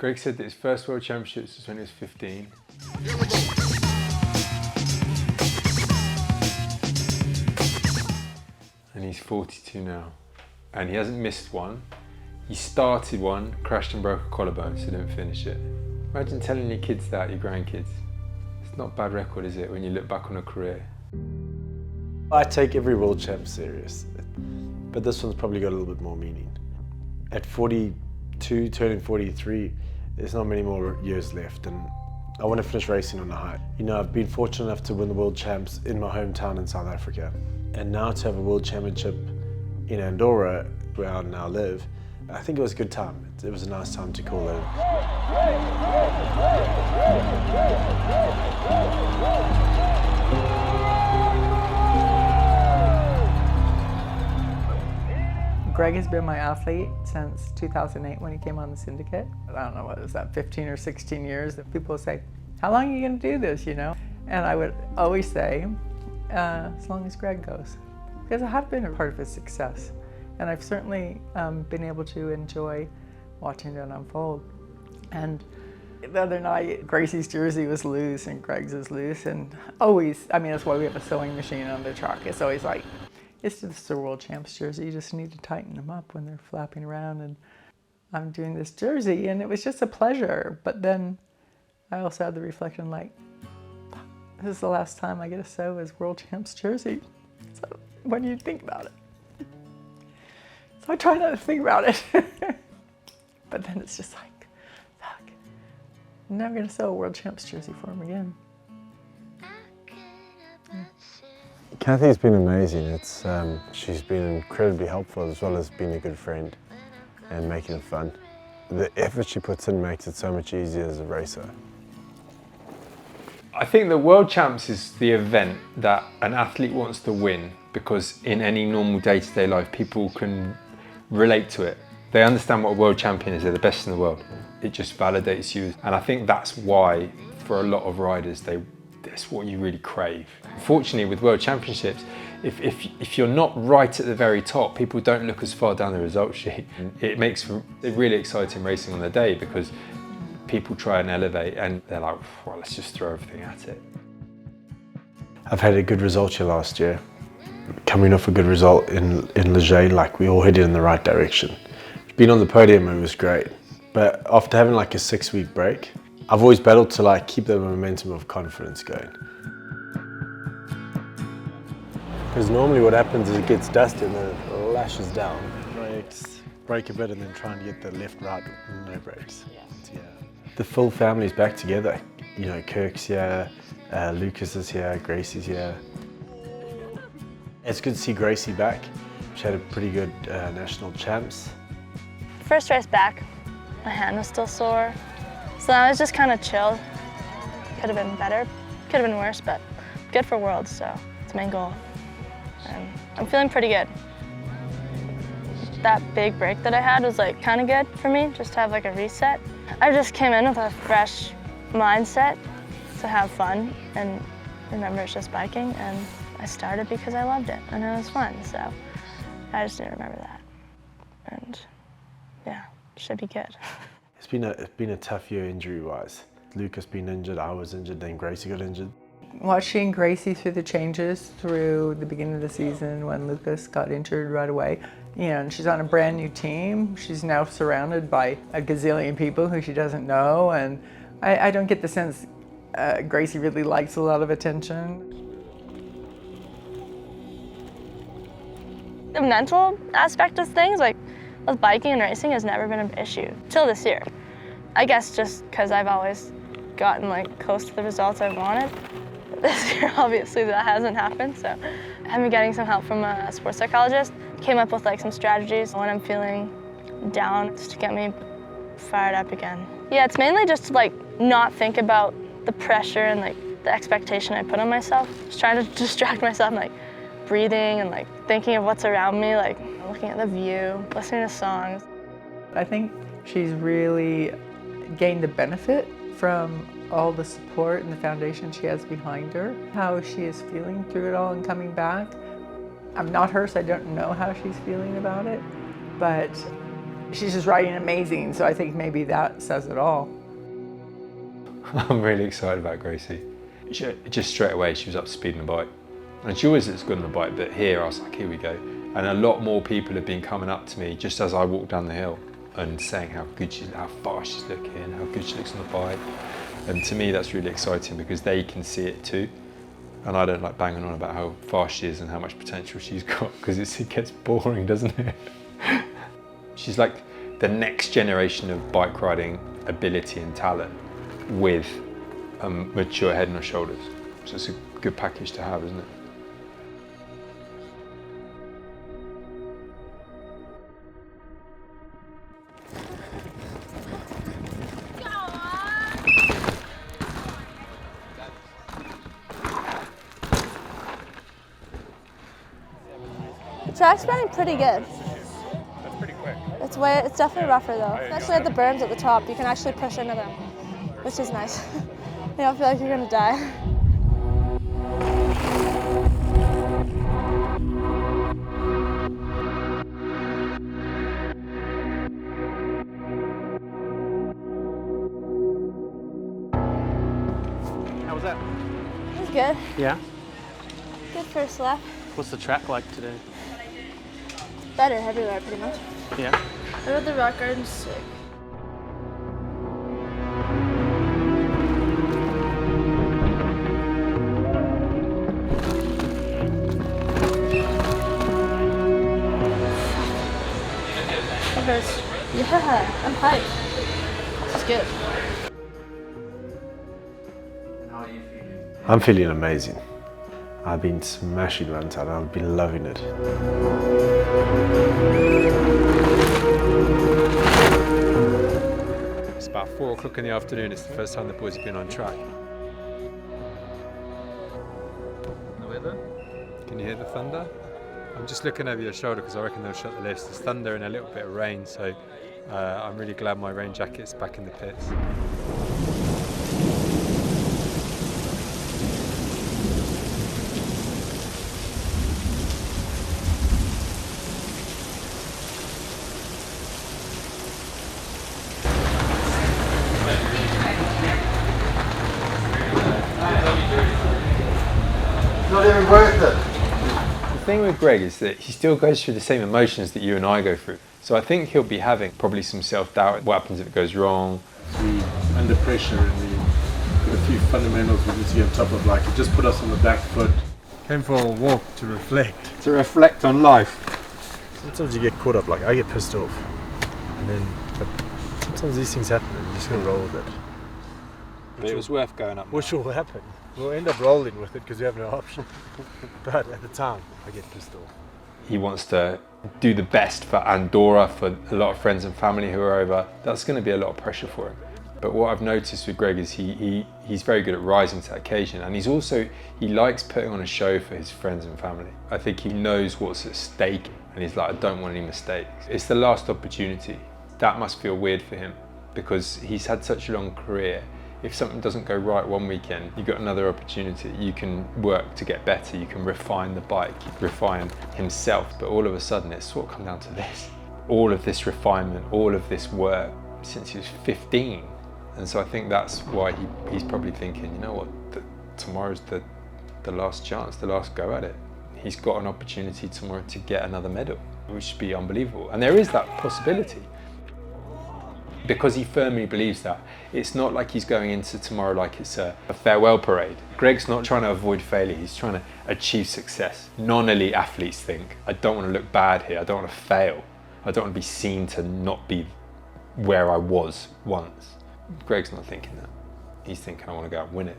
Greg said that his first World Championships was when he was 15. And he's 42 now. And he hasn't missed one. He started one, crashed and broke a collarbone, so didn't finish it. Imagine telling your kids that, your grandkids. It's not a bad record, is it, when you look back on a career? I take every World Champ serious, but this one's probably got a little bit more meaning. At 42, turning 43, there's not many more years left, and I want to finish racing on a high. You know, I've been fortunate enough to win the World Champs in my hometown in South Africa, and now to have a World Championship in Andorra, where I now live, I think it was a good time. It was a nice time to call it in. Greg has been my athlete since 2008 when he came on the syndicate. I don't know, what was that, 15 or 16 years that people would say, how long are you going to do this, you know? And I would always say, as long as Greg goes. Because I have been a part of his success. And I've certainly been able to enjoy watching it unfold. And the other night, Gracey's jersey was loose and Greg's is loose. And always, I mean, that's why we have a sewing machine on the truck. It's always like, it's just a World Champs jersey. You just need to tighten them up when they're flapping around. And I'm doing this jersey and it was just a pleasure. But then I also had the reflection like, this is the last time I get to sew his World Champs jersey. So what do you think about it? So I try not to think about it. But then it's just like, fuck, I'm never gonna sew a World Champs jersey for him again. Kathy's been amazing. She's been incredibly helpful as well as being a good friend and making it fun. The effort she puts in makes it so much easier as a racer. I think the World Champs is the event that an athlete wants to win because in any normal day-to-day life, people can relate to it. They understand what a world champion is, they're the best in the world. It just validates you. And I think that's why, for a lot of riders, that's what you really crave. Fortunately, with World Championships, if you're not right at the very top, people don't look as far down the results sheet. It makes for really exciting racing on the day because people try and elevate and they're like, well, let's just throw everything at it. I've had a good result here last year. Coming off a good result in Leger, like we all headed in the right direction. Being on the podium, it was great. But after having like a 6-week break, I've always battled to like keep the momentum of confidence going. Because normally what happens is it gets dusty and then it lashes down. Brakes, brake a bit and then try and get the left, right, no brakes. Yeah. The full family's back together. You know, Kirk's here, Lucas is here, Gracey's here. It's good to see Gracey back. She had a pretty good national champs. First race back, my hand was still sore. So I was just kind of chilled. Could have been better, could have been worse, but good for Worlds, so it's the main goal. And I'm feeling pretty good. That big break that I had was like kind of good for me, just to have like a reset. I just came in with a fresh mindset to have fun and remember it's just biking, and I started because I loved it and it was fun, so I just didn't remember that. And yeah, should be good. It's been a tough year injury-wise. Lucas been injured, I was injured, then Gracey got injured. Watching Gracey through the changes through the beginning of the season when Lucas got injured right away, you know, and she's on a brand new team. She's now surrounded by a gazillion people who she doesn't know, and I don't get the sense Gracey really likes a lot of attention. The mental aspect of things, like with biking and racing, has never been an issue till this year. I guess just because I've always gotten like close to the results I wanted. This year, obviously, that hasn't happened, so I've been getting some help from a sports psychologist. Came up with like some strategies when I'm feeling down, just to get me fired up again. Yeah, it's mainly just to like not think about the pressure and like the expectation I put on myself. Just trying to distract myself, and, like breathing and like thinking of what's around me, like looking at the view, listening to songs. I think she's really gained the benefit from all the support and the foundation she has behind her. How she is feeling through it all and coming back. I'm not her, so I don't know how she's feeling about it, but She's just riding amazing, so I think maybe that says it all. I'm really excited about Gracey. Just straight away, she was up to speed on the bike. And she always looks good on the bike, but here I was like, here we go. And a lot more people have been coming up to me just as I walk down the hill and saying how fast she's looking, how good she looks on the bike. And to me, that's really exciting because they can see it too. And I don't like banging on about how fast she is and how much potential she's got, because it gets boring, doesn't it? She's like the next generation of bike riding ability and talent with a mature head and shoulders. So it's a good package to have, isn't it? The track's running pretty good. That's pretty quick. It's definitely rougher though, especially at the berms at the top. You can actually push into them, which is nice. You don't feel like you're gonna die. How was that? It was good. Yeah. Good first lap. What's the track like today? Better everywhere, pretty much. Yeah. I rode the rock garden sick. Yeah, I'm hyped. This is good. I'm feeling amazing. I've been smashing runs and I've been loving it. It's about 4 o'clock in the afternoon. It's the first time the boys have been on track. The weather? Can you hear the thunder? I'm just looking over your shoulder because I reckon they'll shut the lifts. There's thunder and a little bit of rain, so I'm really glad my rain jacket's back in the pits. Not even worth it. The thing with Greg is that he still goes through the same emotions that you and I go through. So I think he'll be having probably some self-doubt. What happens if it goes wrong? Under pressure and a few fundamentals we need to get on top of, like it just put us on the back foot. Came for a walk to reflect. To reflect on life. Sometimes you get caught up, like I get pissed off. And then, but sometimes these things happen and you're just gonna roll with it. But it was worth going up. Which will happen. We'll end up rolling with it because we have no option. But at the time, I get pissed off. He wants to do the best for Andorra, for a lot of friends and family who are over. That's going to be a lot of pressure for him. But what I've noticed with Greg is he's very good at rising to the occasion, and he likes putting on a show for his friends and family. I think he knows what's at stake, and he's like, I don't want any mistakes. It's the last opportunity. That must feel weird for him because he's had such a long career. If something doesn't go right one weekend, you've got another opportunity. You can work to get better, you can refine the bike, refine himself, but all of a sudden it's sort of come down to this. All of this refinement, all of this work since he was 15. And so I think that's why he's probably thinking, you know what, tomorrow's the last chance, the last go at it. He's got an opportunity tomorrow to get another medal, which would be unbelievable. And there is that possibility. Because he firmly believes that. It's not like he's going into tomorrow like it's a farewell parade. Greg's not trying to avoid failure, he's trying to achieve success. Non-elite athletes think, I don't want to look bad here, I don't want to fail. I don't want to be seen to not be where I was once. Greg's not thinking that. He's thinking, I want to go out and win it.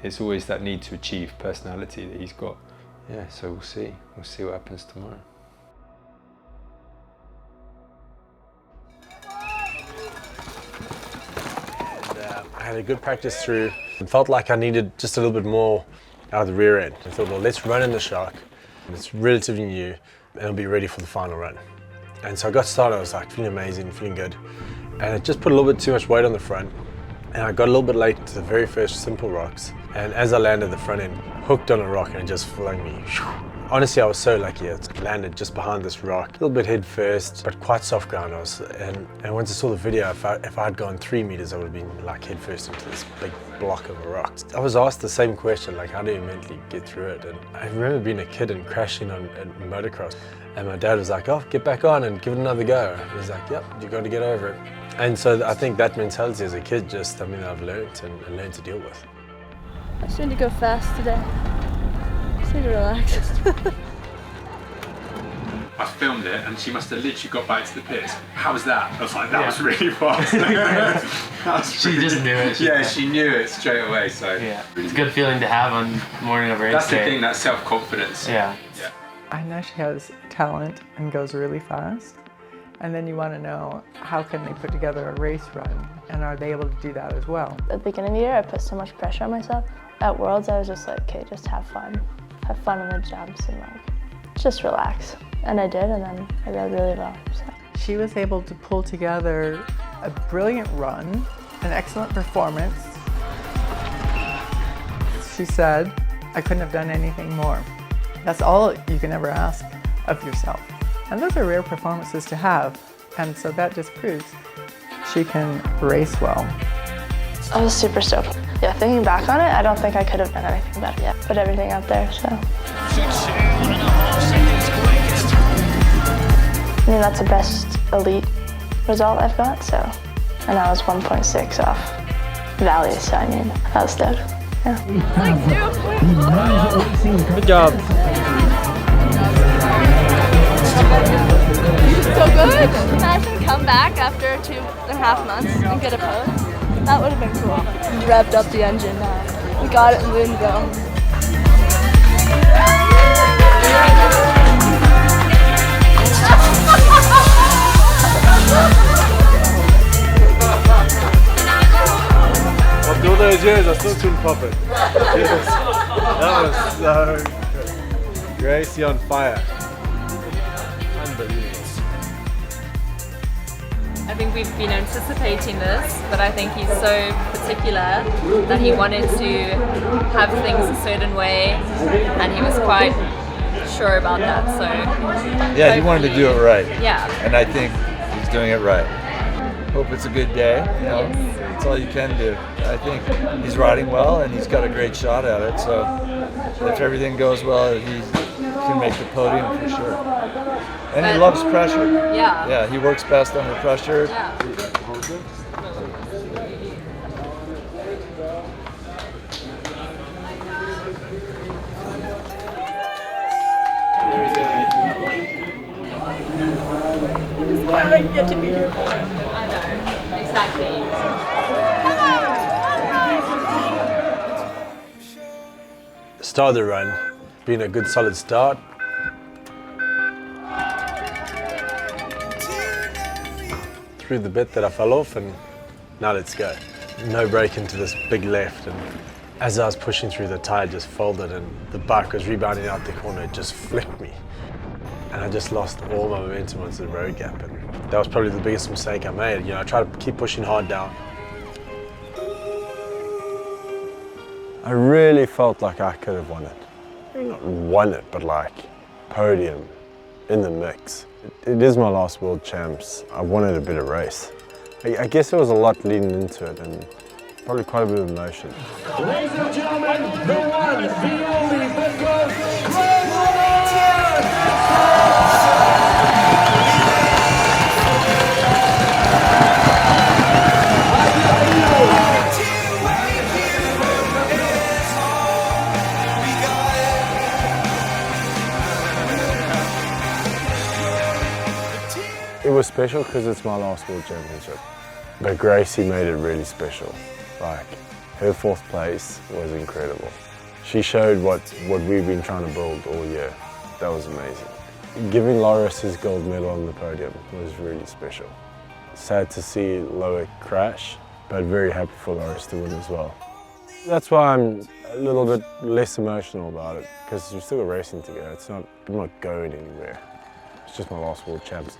It's always that need to achieve personality that he's got. Yeah, so we'll see. We'll see what happens tomorrow. I had a good practice through. It felt like I needed just a little bit more out of the rear end. I thought, well, let's run in the Shark. It's relatively new and I'll be ready for the final run. And so I got started, I was like feeling amazing, feeling good. And it just put a little bit too much weight on the front. And I got a little bit late to the very first simple rocks. And as I landed the front end, hooked on a rock and it just flung me Honestly, I was so lucky. It landed just behind this rock, a little bit head first, but quite soft ground. And once I saw the video, if I had gone 3 meters, I would have been like head first into this big block of a rock. I was asked the same question, like, how do you mentally get through it? And I remember being a kid and crashing on motocross, and my dad was like, "Oh, get back on and give it another go." And he's like, "Yep, you got to get over it." And so I think that mentality as a kid, just something that I've learned and learned to deal with. I just need to go fast today. Just need to relax. I filmed it and she must have literally got back to the pits. How was that? I was like, that was really fast. She just knew it. Yeah, she knew it straight away. So yeah, it's a good feeling to have on the morning of race day. That's the thing, that self-confidence. Yeah. I know she has talent and goes really fast. And then you want to know, how can they put together a race run? And are they able to do that as well? At the beginning of the year, I put so much pressure on myself. At Worlds, I was just like, okay, just have fun. Have fun on the jumps and like, just relax. And I did, and then I rode really well. So. She was able to pull together a brilliant run, an excellent performance. She said, I couldn't have done anything more. That's all you can ever ask of yourself. And those are rare performances to have. And so that just proves she can race well. I was super stoked. Yeah, thinking back on it, I don't think I could have done anything better yet. Put everything out there, so. I mean, that's the best elite result I've got, so. And I was 1.6 off Valley, so I mean, that was stoked. Yeah. Good job. So good! Imagine come back after 2.5 months and get a pose. That would have been cool. Revved up the engine. We got it in Boonville. After all those years, I still couldn't pop it. That was so good. Gracey on fire. Unbelievable. I think we've been anticipating this, but I think he's so particular that he wanted to have things a certain way, and he was quite sure about that. So yeah, he wanted to do it right. Yeah, and I think he's doing it right. Hope it's a good day. You know, that's all you can do. I think he's riding well, and he's got a great shot at it. So if everything goes well, he can make the podium for sure. And he loves pressure. Yeah. Yeah, he works best under pressure. Yeah. I didn't get to be here for it. I know, exactly. Start of the run, been a good solid start. Through the bit that I fell off, and now let's go. No break into this big left, and as I was pushing through, the tire just folded and the bike was rebounding out the corner. It just flicked me. And I just lost all my momentum onto the road gap, and that was probably the biggest mistake I made. You know, I tried to keep pushing hard down. I really felt like I could have won it. Not won it, but like podium, in the mix. It is my last World Champs. I wanted a better race. I guess there was a lot leading into it, and probably quite a bit of emotion. Ladies and gentlemen, the one, the only, the great It was special because it's my last World Championship. But Gracey made it really special. Like, her 4th place was incredible. She showed what we've been trying to build all year. That was amazing. Giving Loris his gold medal on the podium was really special. Sad to see Loic crash, but very happy for Loris to win as well. That's why I'm a little bit less emotional about it, because we've still got racing to go. I'm not going anywhere. It's just my last World Champs.